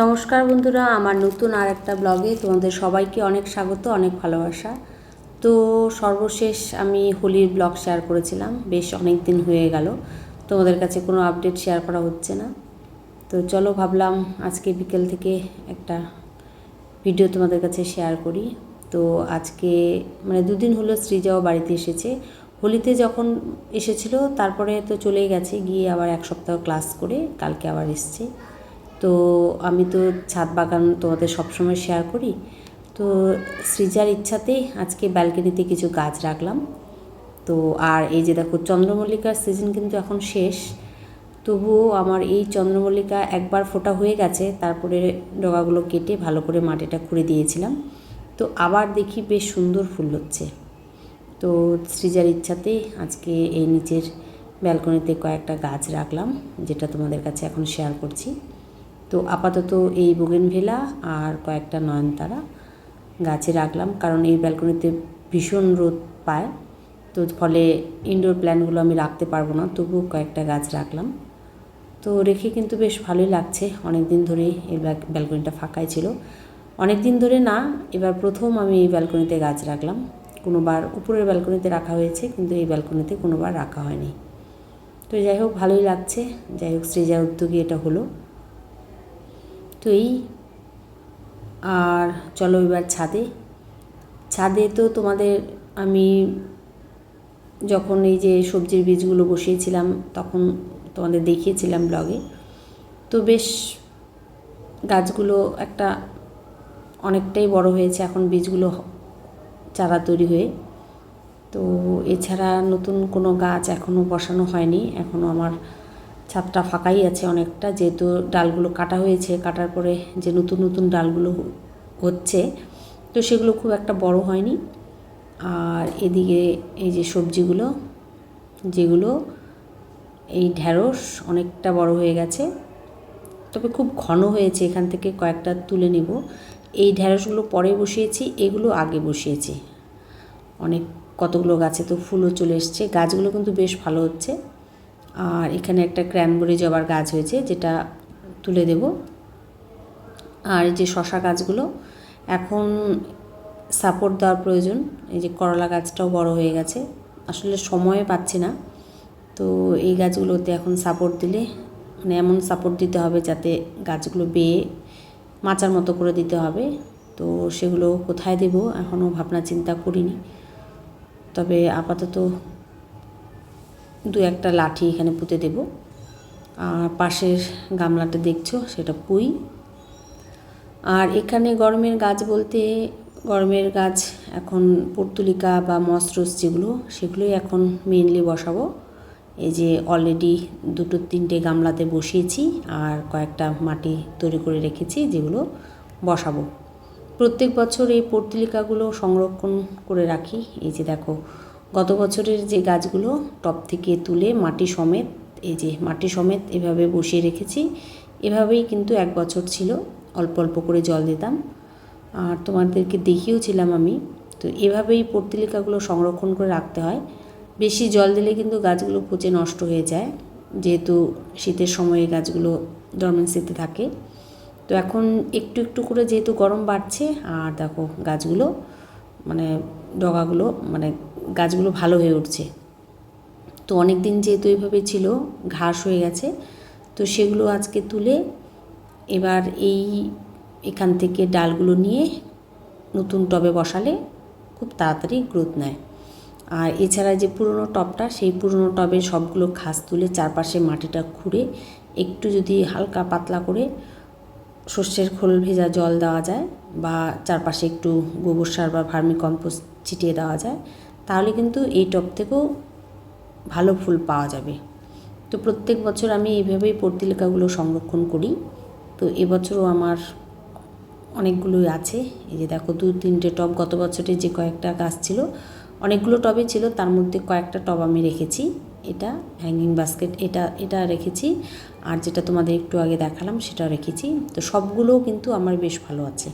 নমস্কার বন্ধুরা, আমার নতুন আর একটা ব্লগে তোমাদের সবাইকে অনেক স্বাগত, অনেক ভালোবাসা। তো সর্বশেষ আমি হোলির ব্লগ শেয়ার করেছিলাম, বেশ অনেক দিন হয়ে গেল, তোমাদের কাছে কোনো আপডেট শেয়ার করা হচ্ছে না। তো চলো ভাবলাম আজকে বিকেল থেকে একটা ভিডিও তোমাদের কাছে শেয়ার করি। তো আজকে মানে দুদিন হলো সৃজাও বাড়িতে এসেছে। হোলিতে যখন এসেছিলো তারপরে তো চলেই গেছে, গিয়ে আবার এক সপ্তাহ ক্লাস করে কালকে আবার এসছে। তো আমি তো ছাদ বাগান তোমাদের সবসময় শেয়ার করি। তো সৃজার ইচ্ছাতেই আজকে ব্যালকনিতে কিছু গাছ রাখলাম। তো আর এই যে দেখো, চন্দ্রমল্লিকার সিজন কিন্তু এখন শেষ, তবুও আমার এই চন্দ্রমল্লিকা একবার ফোটা হয়ে গেছে, তারপরে ডগাগুলো কেটে ভালো করে মাটিটা খুঁড়ে দিয়েছিলাম। তো আবার দেখি বেশ সুন্দর ফুল হচ্ছে। তো সৃজার ইচ্ছাতেই আজকে এই নিচের ব্যালকনিতে কয়েকটা গাছ রাখলাম, যেটা তোমাদের কাছে এখন শেয়ার করছি। তো আপাতত এই বোগেনভেলা আর কয়েকটা নয়নতারা গাছে রাখলাম, কারণ এই ব্যালকনিতে ভীষণ রোদ পায়, তো ফলে ইনডোর প্ল্যান্টগুলো আমি রাখতে পারবো না, তবু কয়েকটা গাছ রাখলাম। তো রেখে কিন্তু বেশ ভালোই লাগছে। অনেক দিন ধরেই এই ব্যালকনিটা ফাঁকাই ছিল, অনেক দিন ধরে না, এবার প্রথম আমি এই ব্যালকনিতে গাছ রাখলাম। কোনোবার উপরের ব্যালকনিতে রাখা হয়েছে, কিন্তু এই ব্যালকনিতে কোনোবার রাখা হয়নি। তো যাই হোক, ভালোই লাগছে। যাই হোক, সৃজার উদ্যোগে এটা হলো। তো এই আর চলো এবার ছাদে তো তোমাদের আমি যখন এই যে সবজির বীজগুলো বসিয়েছিলাম তখন তোমাদের দেখিয়েছিলাম ব্লগে। তো বেশ গাছগুলো একটা অনেকটাই বড় হয়েছে এখন, বীজগুলো চারা তৈরি হয়ে। তো এছাড়া নতুন কোনো গাছ এখনও বসানো হয়নি, এখনও আমার ছাদটা ফাঁকাই আছে অনেকটা, যেহেতু ডালগুলো কাটা হয়েছে, কাটার পরে যে নতুন নতুন ডালগুলো হচ্ছে, তো সেগুলো খুব একটা বড় হয়নি। আর এদিকে এই যে সবজিগুলো, যেগুলো এই ঢ্যাঁড়স অনেকটা বড় হয়ে গেছে, তবে খুব ঘন হয়েছে, এখান থেকে কয়েকটা তুলে নেব। এই ঢ্যাঁড়সগুলো পরে বসিয়েছি, এগুলো আগে বসিয়েছি। অনেক কতগুলো গাছে তো ফুলও চলে এসছে, গাছগুলো কিন্তু বেশ ভালো হচ্ছে। আর এখানে একটা ক্র্যানবেরি জবার গাছ হয়েছে, যেটা তুলে দেব। আর এই যে শশা গাছগুলো এখন সাপোর্ট দেওয়ার প্রয়োজন। এই যে করলা গাছটাও বড় হয়ে গেছে, আসলে সময় পাচ্ছি না। তো এই গাছগুলোতে এখন সাপোর্ট দিলে, মানে এমন সাপোর্ট দিতে হবে যাতে গাছগুলো বেয়ে মাচার মতো করে দিতে হবে। তো সেগুলো কোথায় দেব এখনও ভাবনা চিন্তা করিনি, তবে আপাতত দু একটা লাঠি এখানে পুঁতে দেব। আর পাশের গামলাটা দেখছো, সেটা পুঁই। আর এখানে গরমের গাছ বলতে, গরমের গাছ এখন পর্তুলিকা বা মসরোজ যেগুলো, সেগুলোই এখন মেনলি বসাবো। এই যে অলরেডি দুটো তিনটে গামলাতে বসিয়েছি, আর কয়েকটা মাটি তৈরি করে রেখেছি যেগুলো বসাবো। প্রত্যেক বছর এই পর্তুলিকাগুলো সংরক্ষণ করে রাখি। এই যে দেখো, গত বছরের যে গাছগুলো টব থেকে তুলে মাটি সমেত, এই যে মাটি সমেত এভাবে বসিয়ে রেখেছি। এভাবেই কিন্তু এক বছর ছিল, অল্প অল্প করে জল দিতাম, আর তোমাদেরকে দেখিয়েওছিলাম আমি। তো এভাবেই পর্তুলিকাগুলো সংরক্ষণ করে রাখতে হয়। বেশি জল দিলে কিন্তু গাছগুলো পচে নষ্ট হয়ে যায়, যেহেতু শীতের সময়ে গাছগুলো ডরমেন্সিতে থাকে। তো এখন একটু একটু করে যেহেতু গরম বাড়ছে, আর দেখো গাছগুলো মানে ডগাগুলো মানে গাছগুলো ভালো হয়ে উঠছে। তো অনেক দিন যেহেতু এইভাবে ছিল, ঘাস হয়ে গেছে, তো সেগুলো আজকে তুলে এবার এখান থেকে ডালগুলো নিয়ে নতুন টবে বসালে খুব তাড়াতাড়ি গ্রোথ নেয়। আর এছাড়া যে পুরনো টবটা, সেই পুরনো টবের সবগুলো ঘাস তুলে চারপাশে মাটিটা খুঁড়ে একটু যদি হালকা পাতলা করে সর্ষের খোল ভেজা জল দেওয়া যায়, বা চারপাশে একটু গোবর সার বা ভার্মি কম্পোস্ট ছিটিয়ে দেওয়া যায়, তাহলে কিন্তু এই টব থেকেও ভালো ফুল পাওয়া যাবে। তো প্রত্যেক বছর আমি এইভাবেই পর্তুলিকাগুলো সংরক্ষণ করি। তো এবছরও আমার অনেকগুলোই আছে। এই যে দেখো, দু তিনটে টব, গত বছরে যে কয়েকটা গাছ ছিল, অনেকগুলো টবে ছিল, তার মধ্যে কয়েকটা টব আমি রেখেছি। এটা হ্যাঙ্গিং বাস্কেট, এটা রেখেছি, আর যেটা তোমাদের একটু আগে দেখালাম সেটাও রেখেছি। তো সবগুলোও কিন্তু আমার বেশ ভালো আছে।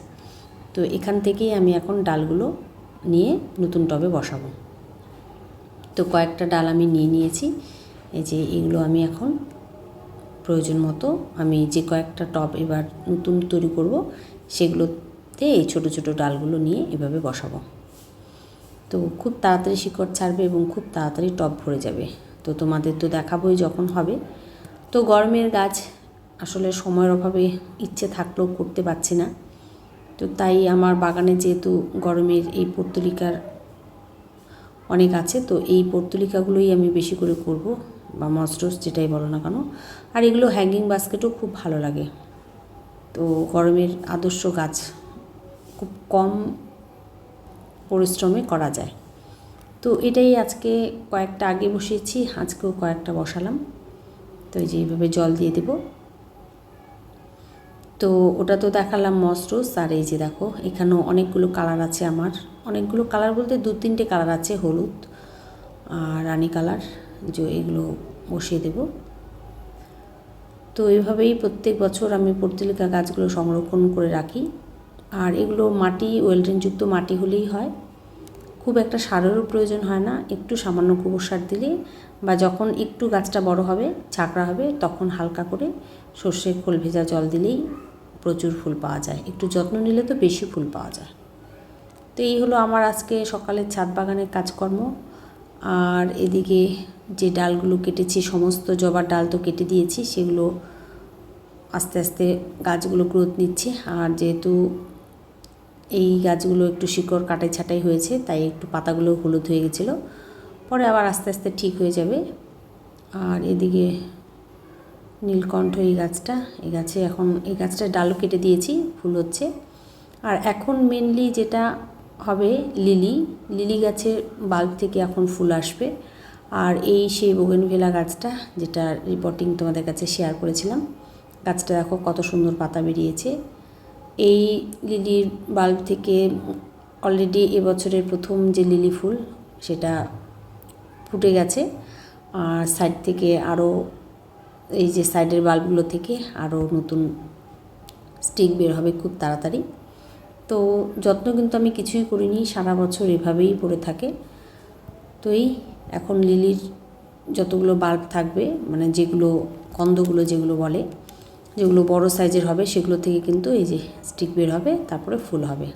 তো এখান থেকেই আমি এখন ডালগুলো নিয়ে নতুন টবে বসাবো। তো কয়েকটা ডাল আমি নিয়ে নিয়েছি। এই যে এগুলো আমি এখন প্রয়োজন মতো আমি যে কয়েকটা টব এবার নতুন তৈরি করব সেগুলোতে এই ছোটো ছোটো ডালগুলো নিয়ে এভাবে বসাবো। তো খুব তাড়াতাড়ি শিকড় ছাড়বে এবং খুব তাড়াতাড়ি টব ভরে যাবে। তো তোমাদের তো দেখাবোই যখন হবে। তো গরমের গাছ আসলে সময়ের অভাবে ইচ্ছে থাকলেও করতে পারছি না। তো তাই আমার বাগানে যেহেতু গরমের এই পর্তুলিকার অনেক আছে, তো এই পর্তুলিকাগুলোই আমি বেশি করে করব, বা মসরোস যেটাই বলো না কেন। আর এগুলো হ্যাঙ্গিং বাস্কেটও খুব ভালো লাগে। তো গরমের আদর্শ গাছ খুব কম পরিশ্রমে করা যায়। তো এটাই আজকে কয়েকটা আগে বসিয়েছি, আজকেও কয়েকটা বসালাম। তো এই যে এইভাবে জল দিয়ে দেব। তো ওটা তো দেখালাম মসরোস। আর এই যে দেখো এখানেও অনেকগুলো কালার আছে আমার, অনেকগুলো কালার বলতে 2-3টে কালার আছে, হলুদ আর রানি কালার, যে এগুলো বসিয়ে দেব। তো এইভাবেই প্রত্যেক বছর আমি পর্তুলিকা গাছগুলো সংরক্ষণ করে রাখি। আর এগুলো মাটি ওয়েলডেনযুক্ত মাটি হলেই হয়, খুব একটা সারেরও প্রয়োজন হয় না। একটু সামান্য গোবর সার দিলে, বা যখন একটু গাছটা বড় হবে ছাকড়া হবে তখন হালকা করে সর্ষে খোল ভেজা জল দিলেই প্রচুর ফুল পাওয়া যায়। একটু যত্ন নিলে তো বেশি ফুল পাওয়া যায়। তো এই হলো আমার আজকে সকালের ছাদ বাগানের কাজকর্ম। আর এদিকে যে ডালগুলো কেটেছি, সমস্ত জবার ডাল তো কেটে দিয়েছি, সেগুলো আস্তে আস্তে গাছগুলো গ্রোথ নিচ্ছে। আর যেহেতু এই গাছগুলো একটু শিকড় কাটাই ছাটাই হয়েছে, তাই একটু পাতাগুলো হলুদ হয়ে গেছিলো, পরে আবার আস্তে আস্তে ঠিক হয়ে যাবে। আর এদিকে নীলকণ্ঠ এই গাছটা, এই গাছে এখন এই গাছটার ডালও কেটে দিয়েছি, ফুল হচ্ছে। আর এখন মেনলি যেটা হবে লিলি গাছের বাল্ব থেকে এখন ফুল আসবে। আর এই সেই বোগেনভেলা গাছটা, যেটা রিপোর্টিং তোমাদের কাছে শেয়ার করেছিলাম, গাছটা দেখো কত সুন্দর পাতা বেরিয়েছে। এই লিলির বাল্ব থেকে অলরেডি এবছরের প্রথম যে লিলি ফুল সেটা ফুটে গেছে। আর সাইড থেকে আরও, এই যে সাইডের বাল্বগুলো থেকে আরও নতুন স্টিক বের হবে খুব তাড়াতাড়ি। তো যত্ন কিন্তু আমি কিছুই করিনি, সারা বছর এভাবেই পড়ে থাকে। তো এই এখন লিলির যতগুলো বাল্ব থাকবে, মানে যেগুলো কন্দগুলো যেগুলো বলে, যেগুলো বড় সাইজের হবে সেগুলো থেকে কিন্তু এই যে স্টিক বের হবে, তারপরে ফুল হবে।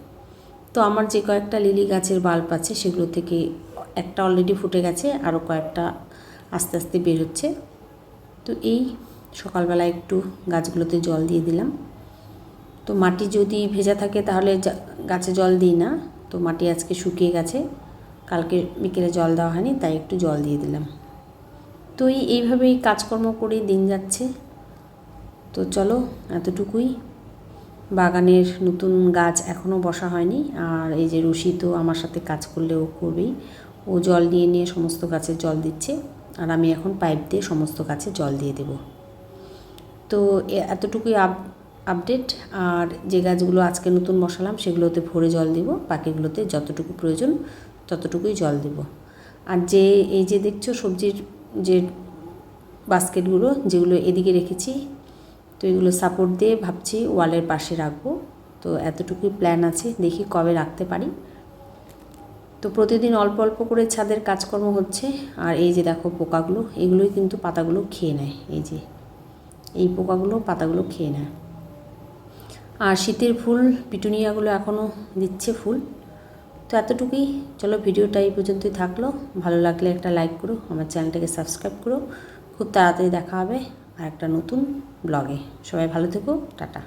তো আমার যে কয়েকটা লিলি গাছের বাল্ব আছে সেগুলো থেকে একটা অলরেডি ফুটে গেছে, আরও কয়েকটা আস্তে আস্তে বের হচ্ছে। তো এই সকালবেলা একটু গাছগুলোতে জল দিয়ে দিলাম। তো মাটি যদি ভেজা থাকে তাহলে গাছে জল দিই না, তো মাটি আজকে শুকিয়ে গেছে, কালকে বিকেলে জল দেওয়া হয়নি, তাই একটু জল দিয়ে দিলাম। তো এইভাবেই কাজকর্ম করে দিন যাচ্ছে। তো চলো এতটুকুই। বাগানের নতুন গাছ এখনও বসা হয়নি। আর এই যে রুশি তো আমার সাথে কাজ করলে ও করবেই, ও জল নিয়ে নিয়ে সমস্ত গাছে জল দিচ্ছে, আর আমি এখন পাইপ দিয়ে সমস্ত গাছে জল দিয়ে দেব। তো এতটুকুই আপডেট। আর যে গাছগুলো আজকে নতুন বসালাম সেগুলোতে ভরে জল দেব, বাকিগুলোতে যতটুকু প্রয়োজন ততটুকুই জল দেব। আর এই যে দেখছো সবজির যে বাস্কেটগুলো যেগুলো এদিকে রেখেছি, তো এগুলো সাপোর্ট দিয়ে ভাবছি ওয়ালের পাশে রাখবো। তো এতটুকুই প্ল্যান আছে, দেখি কবে রাখতে পারি। তো প্রতিদিন অল্প অল্প করে ছাদের কাজকর্ম হচ্ছে। আর এই যে দেখো পোকাগুলো, এগুলোই কিন্তু পাতাগুলো খেয়ে নেয়, এই যে এই পোকাগুলো পাতাগুলো খেয়ে নেয়। আর শীতের ফুল পিটুনিয়াগুলো এখনও দিচ্ছে ফুল। তো এতটুকুই, চলো ভিডিওটা এই পর্যন্তই থাকলো। ভালো লাগলে একটা লাইক করো, আমার চ্যানেলটাকে সাবস্ক্রাইব করো। খুব তাড়াতাড়ি দেখা হবে আর একটা নতুন ব্লগে। সবাই ভালো থেকো, টাটা।